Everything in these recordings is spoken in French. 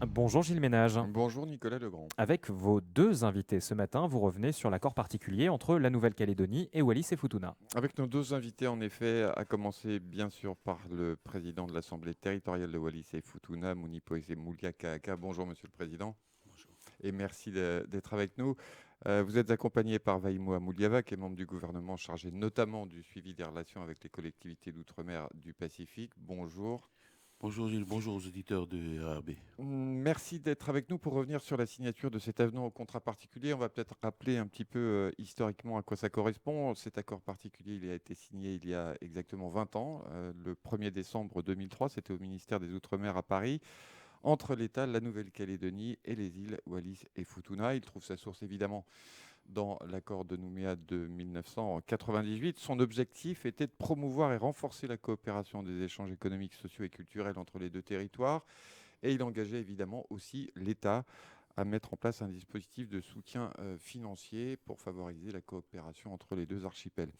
Bonjour Gilles Ménage. Bonjour Nicolas Legrand. Avec vos deux invités ce matin, vous revenez sur l'accord particulier entre la Nouvelle-Calédonie et Wallis et Futuna. Avec nos deux invités, en effet, à commencer bien sûr par le président de l'Assemblée territoriale de Wallis et Futuna, Munipoise Moulia Kaaka. Bonjour Monsieur le Président et merci d'être avec nous. Vous êtes accompagné par Vaïmoa Mouliava, qui est membre du gouvernement chargé notamment du suivi des relations avec les collectivités d'outre-mer du Pacifique. Bonjour. Bonjour Gilles, bonjour aux auditeurs de RAB. Merci d'être avec nous pour revenir sur la signature de cet avenant au contrat particulier. On va peut-être rappeler un petit peu historiquement à quoi ça correspond. Cet accord particulier, il a été signé il y a exactement 20 ans, le 1er décembre 2003. C'était au ministère des Outre-mer à Paris, entre l'État, la Nouvelle-Calédonie et les îles Wallis et Futuna. Il trouve sa source évidemment dans l'accord de Nouméa de 1998. Son objectif était de promouvoir et renforcer la coopération des échanges économiques, sociaux et culturels entre les deux territoires. Et il engageait évidemment aussi l'État à mettre en place un dispositif de soutien financier pour favoriser la coopération entre les deux archipels.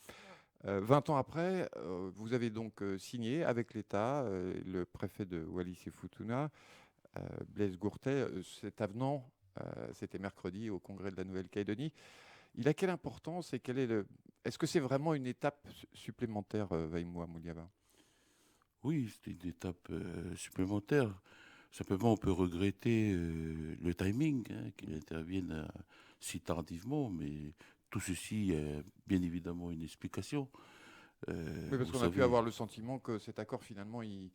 20 ans après, vous avez donc signé avec l'État, le préfet de Wallis et Futuna, Blaise Gourtet, cet avenant. C'était mercredi au Congrès de la Nouvelle-Calédonie. Il a quelle importance et est-ce que c'est vraiment une étape supplémentaire, Vaïmoa Mouliava? Oui, c'était une étape supplémentaire. Simplement, on peut regretter le timing, qu'il intervienne si tardivement, mais tout ceci a bien évidemment une explication. Oui, parce Vous qu'on a pu savez, avoir le sentiment que cet accord, finalement, il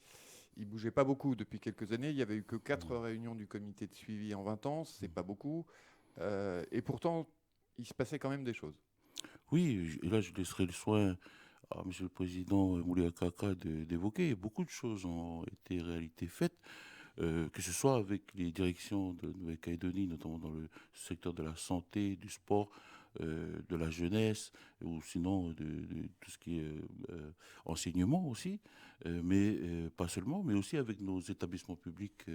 bougeait pas beaucoup depuis quelques années. Il y avait eu que 4 réunions du comité de suivi en 20 ans, c'est pas beaucoup. Et pourtant, il se passait quand même des choses. oui, et là je laisserai le soin à Monsieur le Président Moulia Kaka d'évoquer. Beaucoup de choses ont été réalité faites. Que ce soit avec les directions de Nouvelle-Calédonie, notamment dans le secteur de la santé, du sport, de la jeunesse, ou sinon de tout ce qui est enseignement aussi, mais pas seulement, mais aussi avec nos établissements publics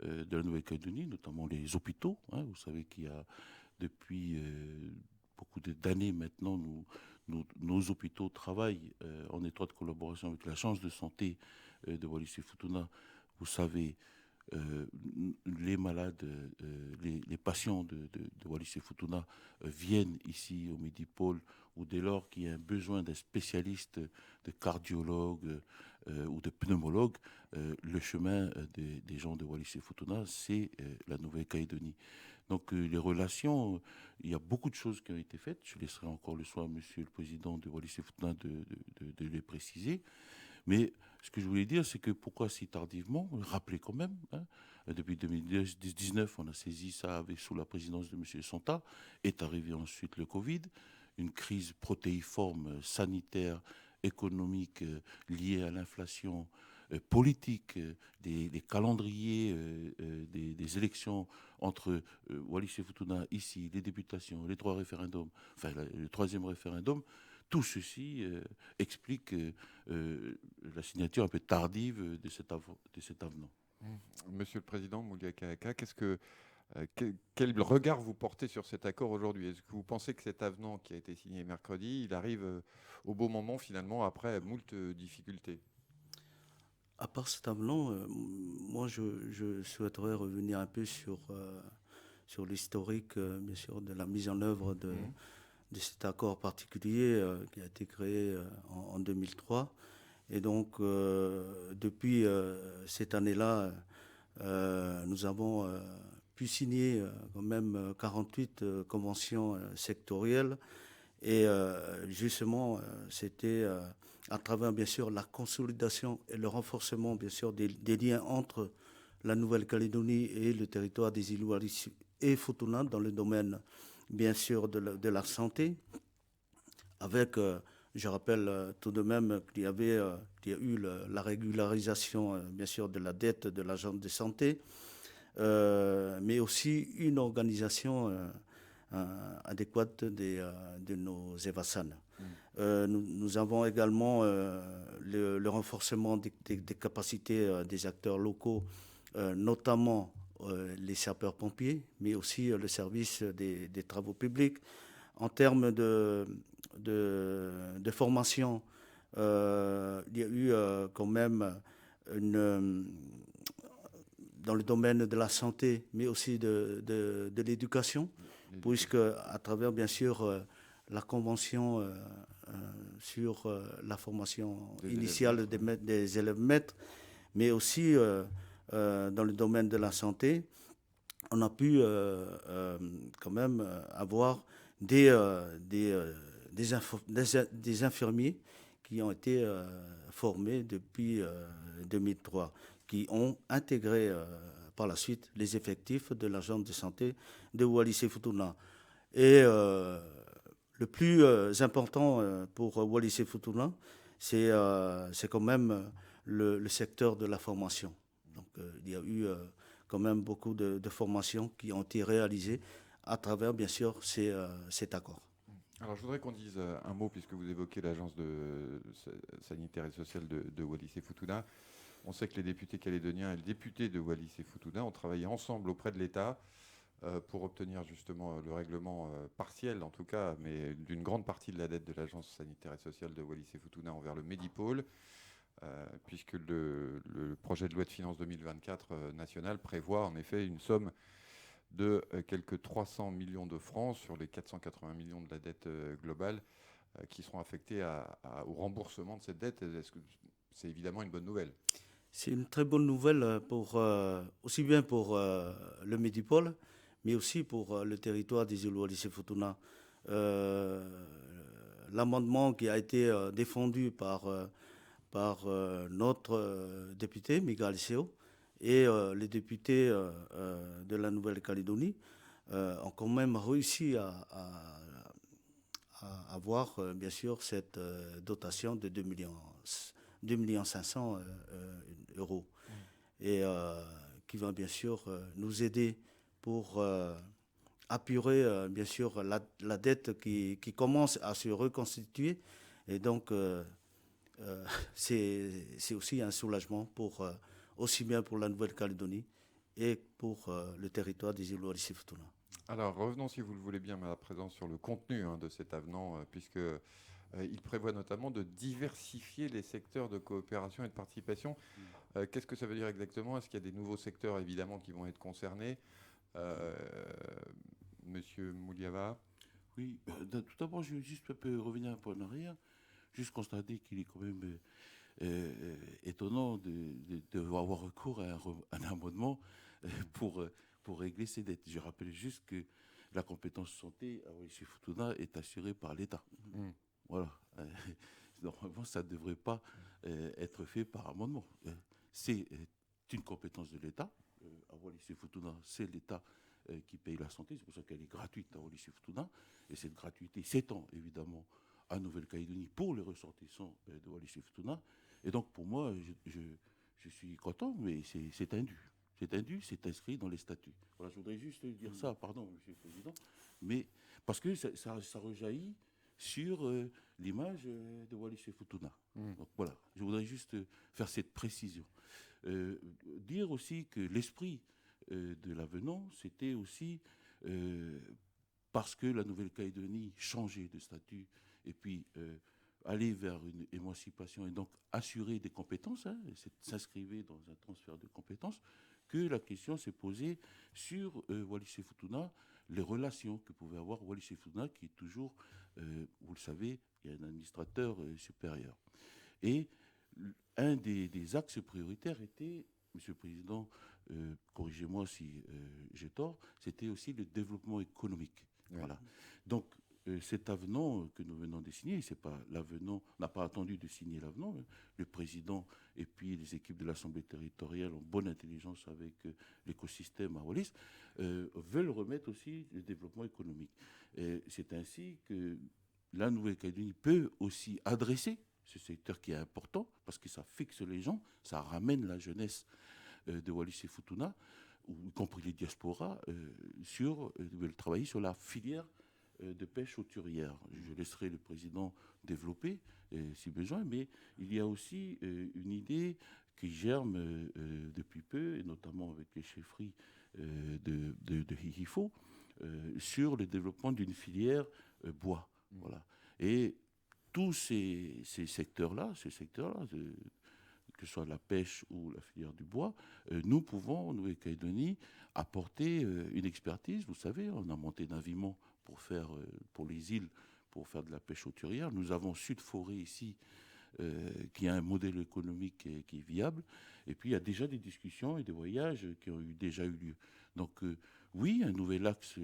de la Nouvelle-Calédonie, notamment les hôpitaux. Vous savez qu'il y a depuis beaucoup d'années maintenant, nos hôpitaux travaillent en étroite collaboration avec la Chance de santé de Wallis et Futuna. Vous savez, les malades, les patients de Wallis et Futuna viennent ici au Medipôle, ou dès lors qu'il y a un besoin d'un spécialiste, de cardiologue ou de pneumologue, le chemin des gens de Wallis et Futuna, c'est la Nouvelle-Calédonie. Donc les relations, il y a beaucoup de choses qui ont été faites. Je laisserai encore le soin à Monsieur le Président de Wallis et Futuna de les préciser. Mais ce que je voulais dire, c'est que pourquoi si tardivement, rappeler quand même, depuis 2019, on a saisi ça avec, sous la présidence de M. Santa, est arrivé ensuite le Covid, une crise protéiforme sanitaire, économique liée à l'inflation politique, des calendriers des élections entre Wallis et Futuna, ici, les députations, les trois référendums, enfin le troisième référendum, tout ceci explique la signature un peu tardive de cet avenant. Monsieur le Président Moulia Kaaka, quel regard vous portez sur cet accord aujourd'hui? Est-ce que vous pensez que cet avenant qui a été signé mercredi, il arrive au bon moment finalement après moult difficultés? À part cet avenant, moi je souhaiterais revenir un peu sur l'historique, bien sûr, de la mise en œuvre Mhm. de cet accord particulier qui a été créé en 2003. Et donc, depuis cette année-là, nous avons pu signer quand même 48 conventions sectorielles et justement, c'était à travers, bien sûr, la consolidation et le renforcement, bien sûr, des liens entre la Nouvelle-Calédonie et le territoire des îles Wallis et Futuna dans le domaine, bien sûr, de la santé, avec, je rappelle tout de même qu'il y a eu la régularisation, bien sûr, de la dette de l'agence de santé, mais aussi une organisation adéquate de nos EVASAN. Mhm. Nous avons également le renforcement des capacités des acteurs locaux, notamment les sapeurs-pompiers, mais aussi le service des travaux publics. En termes de formation, il y a eu quand même une, dans le domaine de la santé, mais aussi de l'éducation, puisque à travers, bien sûr, la convention sur la formation initiale des élèves maîtres, mais aussi dans le domaine de la santé, on a pu quand même avoir des infirmiers qui ont été formés depuis 2003, qui ont intégré par la suite les effectifs de l'agence de santé de Wallis-et-Futuna. Et le plus important pour Wallis-et-Futuna, c'est quand même le secteur de la formation. Donc il y a eu quand même beaucoup de formations qui ont été réalisées à travers, bien sûr, cet accord. Alors, je voudrais qu'on dise un mot, puisque vous évoquez l'agence sanitaire et sociale de Wallis-et-Futuna. On sait que les députés calédoniens et le député de Wallis-et-Futuna ont travaillé ensemble auprès de l'État pour obtenir justement le règlement partiel, en tout cas, mais d'une grande partie de la dette de l'agence sanitaire et sociale de Wallis-et-Futuna envers le Medipôle, puisque le projet de loi de finances 2024 national prévoit en effet une somme de quelques 300 millions de francs sur les 480 millions de la dette globale qui seront affectés au remboursement de cette dette. Est-ce que c'est évidemment une bonne nouvelle? C'est une très bonne nouvelle aussi bien pour le Medipôle, mais aussi pour le territoire des îles Wallis-et-Futuna. L'amendement qui a été défendu par notre député, Miguel Seo, et les députés de la Nouvelle-Calédonie ont quand même réussi à avoir, bien sûr, cette dotation de 2 millions 500 euros. Et qui va, bien sûr, nous aider pour apurer, bien sûr, la dette qui commence à se reconstituer. Et donc, c'est aussi un soulagement aussi bien pour la Nouvelle-Calédonie et pour le territoire des îles Wallis-et-Futuna. Alors, revenons, si vous le voulez bien, à présent sur le contenu de cet avenant, puisque il prévoit notamment de diversifier les secteurs de coopération et de participation. Qu'est-ce que ça veut dire exactement? Est-ce qu'il y a des nouveaux secteurs, évidemment, qui vont être concernés? Monsieur Mouliava? Oui, tout d'abord, je veux juste revenir un peu en arrière, juste constater qu'il est quand même étonnant d'avoir recours à un amendement pour régler ces dettes. Je rappelle juste que la compétence santé à Wallis-et-Futuna est assurée par l'État. Voilà. Normalement, ça ne devrait pas être fait par amendement. C'est une compétence de l'État. À Wallis-et-Futuna, c'est l'État qui paye la santé. C'est pour ça qu'elle est gratuite à Wallis-et-Futuna. Et cette gratuité s'étend évidemment à Nouvelle-Calédonie pour les ressortissants de Wallis-et-Futuna. Et donc, pour moi, je suis content, mais c'est indu. C'est indu, c'est inscrit dans les statuts. Voilà, je voudrais juste dire ça, pardon, Monsieur le Président, mais parce que ça rejaillit sur l'image de Wallis-et-Futuna. Donc voilà, je voudrais juste faire cette précision. Dire aussi que l'esprit de l'avenant, c'était aussi parce que la Nouvelle-Calédonie changeait de statut et puis aller vers une émancipation et donc assurer des compétences, s'inscrivait dans un transfert de compétences, que la question s'est posée sur Wallis-et-Futuna, les relations que pouvait avoir Wallis-et-Futuna, qui est toujours, vous le savez, il y a un administrateur supérieur. Et un des axes prioritaires était, Monsieur le Président, corrigez-moi si j'ai tort, c'était aussi le développement économique. Ouais. Voilà. Donc, cet avenant que nous venons de signer, c'est pas l'avenant, on n'a pas attendu de signer l'avenant. Le président et puis les équipes de l'Assemblée territoriale en bonne intelligence avec l'écosystème à Wallis veulent remettre aussi le développement économique. Et c'est ainsi que la Nouvelle-Calédonie peut aussi adresser ce secteur qui est important parce que ça fixe les gens, ça ramène la jeunesse de Wallis-et-Futuna, y compris les diasporas, veulent travailler sur la filière de pêche hauturière. Je laisserai le président développer si besoin, mais il y a aussi une idée qui germe depuis peu, et notamment avec les chefferies de Hihifo, sur le développement d'une filière bois. Voilà. Et tous ces secteurs-là que ce soit la pêche ou la filière du bois, nous pouvons, Nouvelle-Calédonie, apporter une expertise. Vous savez, on a monté Naviment pour les îles, pour faire de la pêche hauturière. Nous avons Sud Forêt ici, qui a un modèle économique qui est viable. Et puis, il y a déjà des discussions et des voyages qui ont déjà eu lieu. Donc, oui, un nouvel axe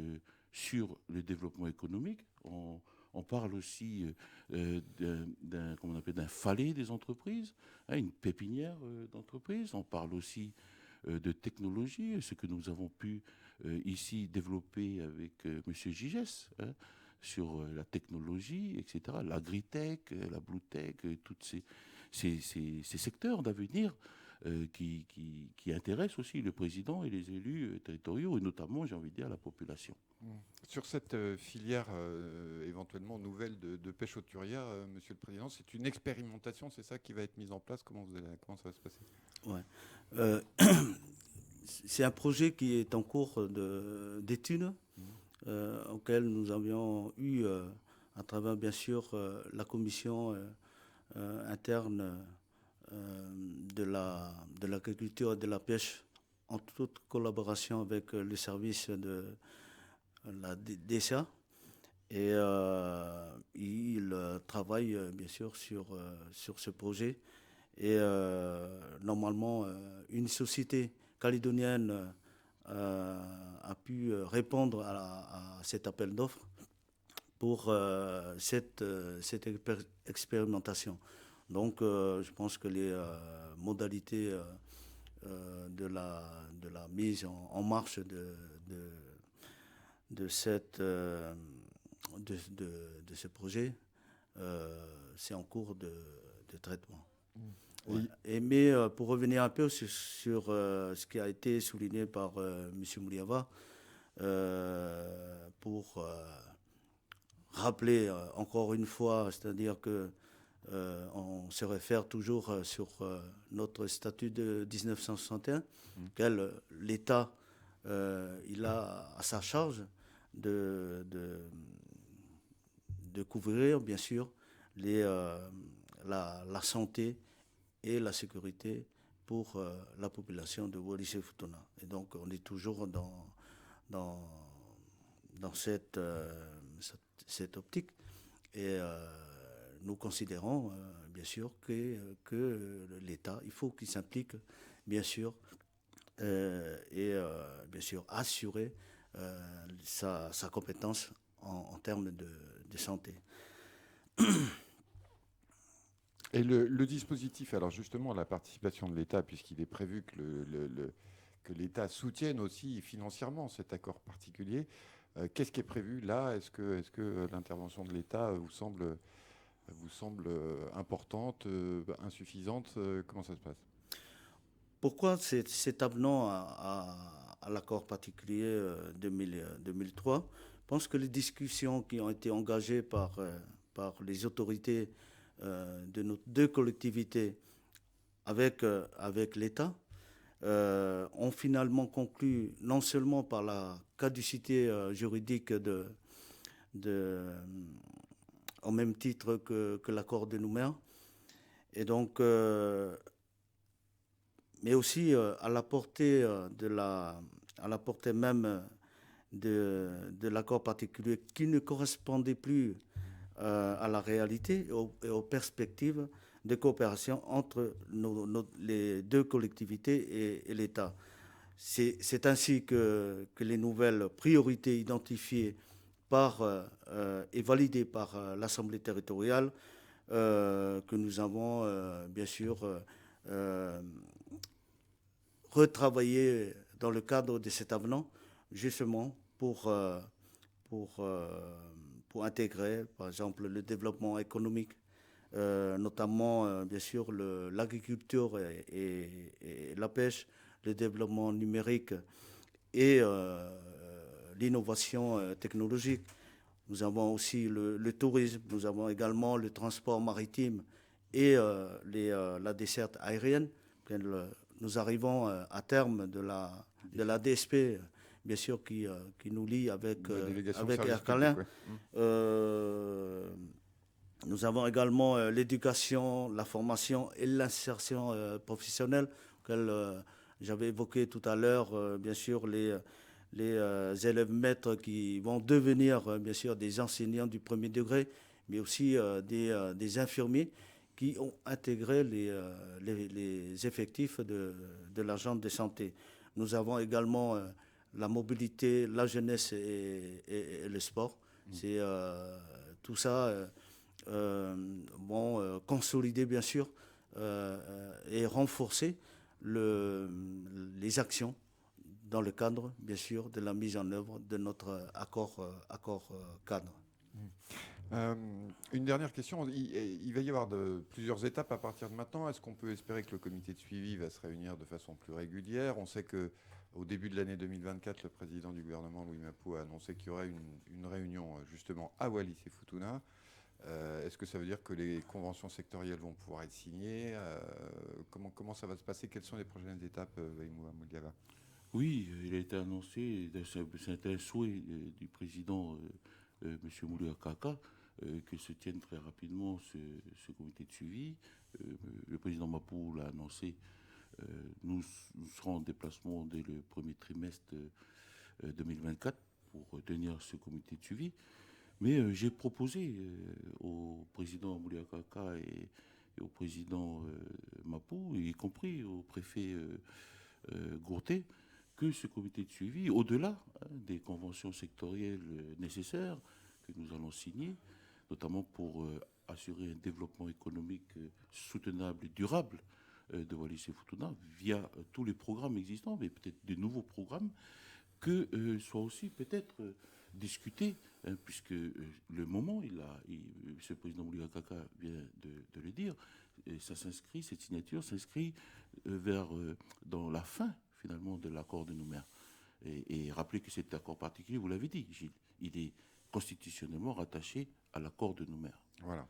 sur le développement économique. On parle aussi d'un falais des entreprises, hein, une pépinière d'entreprises. On parle aussi de technologie, ce que nous avons pu ici développer avec M. Gigès, hein, sur la technologie, etc., l'agritech, la bluetech, tous ces secteurs d'avenir qui intéressent aussi le président et les élus territoriaux, et notamment, j'ai envie de dire, la population. Sur cette filière éventuellement nouvelle de pêche hauturière, Monsieur le Président, c'est une expérimentation, c'est ça qui va être mise en place. Comment ça va se passer? Ouais. C'est un projet qui est en cours d'étude, auquel nous avions eu, à travers bien sûr la commission interne de l'agriculture et de la pêche, en toute collaboration avec le service de la DSA. Et il travaille bien sûr sur ce projet. Et normalement, une société calédonienne a pu répondre à cet appel d'offres pour cette expérimentation. Donc, je pense que les modalités de la mise en marche de ce projet, c'est en cours de traitement. Ouais. Mais pour revenir un peu sur ce qui a été souligné par M. Mouliava, pour rappeler encore une fois, c'est-à-dire que on se réfère toujours sur notre statut de 1961, quel l'État il a à sa charge de couvrir, bien sûr, la santé et la sécurité pour la population de Wallis-et-Futuna. Et donc, on est toujours dans cette optique. Et nous considérons, bien sûr, que l'État, il faut qu'il s'implique, bien sûr, et bien sûr assurer sa compétence en termes de santé. Et le dispositif, alors justement, la participation de l'État, puisqu'il est prévu que l'État soutienne aussi financièrement cet accord particulier, qu'est-ce qui est prévu là? Est-ce que l'intervention de l'État vous semble importante, insuffisante? Comment ça se passe? Pourquoi cet avenant à l'accord particulier 2003? Je pense que les discussions qui ont été engagées par les autorités de nos deux collectivités avec l'État ont finalement conclu non seulement par la caducité juridique au même titre que l'accord de Nouméa, et donc mais aussi à la portée même de l'accord particulier qui ne correspondait plus à la réalité et aux perspectives de coopération entre les deux collectivités et l'État. C'est ainsi que les nouvelles priorités identifiées et validées par l'Assemblée territoriale que nous avons bien sûr retravaillé dans le cadre de cet avenant, justement pour intégrer, par exemple, le développement économique, notamment, bien sûr, l'agriculture et la pêche, le développement numérique et l'innovation technologique. Nous avons aussi le tourisme, nous avons également le transport maritime et la desserte aérienne. Nous arrivons à terme de la DSP, bien sûr, qui nous lie avec Air Calin. Nous avons également l'éducation, la formation et l'insertion professionnelle, que j'avais évoqué tout à l'heure, bien sûr, les élèves maîtres qui vont devenir, bien sûr, des enseignants du premier degré, mais aussi des infirmiers qui ont intégré les effectifs de l'agence de santé. Nous avons également la mobilité, la jeunesse et le sport. C'est tout ça vont consolider, bien sûr, et renforcer les actions dans le cadre, bien sûr, de la mise en œuvre de notre accord cadre. Une dernière question. Il va y avoir plusieurs étapes à partir de maintenant. Est-ce qu'on peut espérer que le comité de suivi va se réunir de façon plus régulière? On sait qu'au début de l'année 2024, le président du gouvernement, Louis Mapou, a annoncé qu'il y aurait une réunion justement à Wallis et Futuna. Est-ce que ça veut dire que les conventions sectorielles vont pouvoir être signées? Comment ça va se passer? Quelles sont les prochaines étapes, Vaïmoua Mouliava? Oui, il a été annoncé, c'est un souhait du président M. Moulia Kaka, que se tienne très rapidement ce comité de suivi. Le président Mapou l'a annoncé. Nous serons en déplacement dès le premier trimestre 2024 pour tenir ce comité de suivi. Mais j'ai proposé au président Moulia Kaka et au président Mapou, y compris au préfet Gourté, que ce comité de suivi, au-delà des conventions sectorielles nécessaires que nous allons signer, notamment pour assurer un développement économique soutenable et durable de Wallis et Futuna via tous les programmes existants, mais peut-être de nouveaux programmes, que soit aussi peut-être discuté, puisque le moment, ce président Moulia Kaka vient de le dire, ça s'inscrit, cette signature s'inscrit dans la fin finalement de l'accord de Nouméa. Et rappelez que cet accord particulier, vous l'avez dit, Gilles, il est constitutionnellement rattaché à l'accord de Nouméa. Voilà.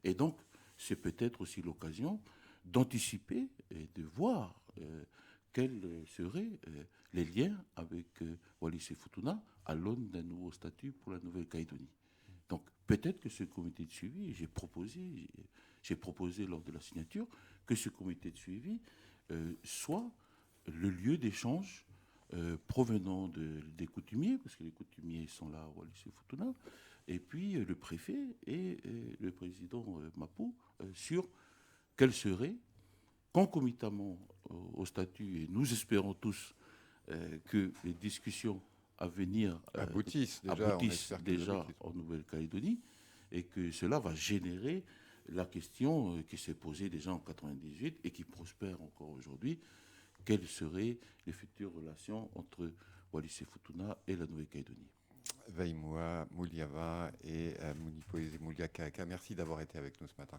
Et donc, c'est peut-être aussi l'occasion d'anticiper et de voir quels seraient les liens avec Wallis et Futuna à l'aune d'un nouveau statut pour la Nouvelle-Calédonie. Donc, peut-être que ce comité de suivi, j'ai proposé lors de la signature que ce comité de suivi soit le lieu d'échange provenant des coutumiers, parce que les coutumiers sont là à Wallis et Futuna, et puis le préfet et le président Mapou sur quel serait, concomitamment au statut, et nous espérons tous que les discussions à venir aboutissent déjà en Nouvelle-Calédonie, et que cela va générer la question qui s'est posée déjà en 1998 et qui prospère encore aujourd'hui. Quelles seraient les futures relations entre Wallis et Futuna et la Nouvelle-Calédonie? Vaïmoua Mouliava et Munipoese Moulia Kaka, merci d'avoir été avec nous ce matin.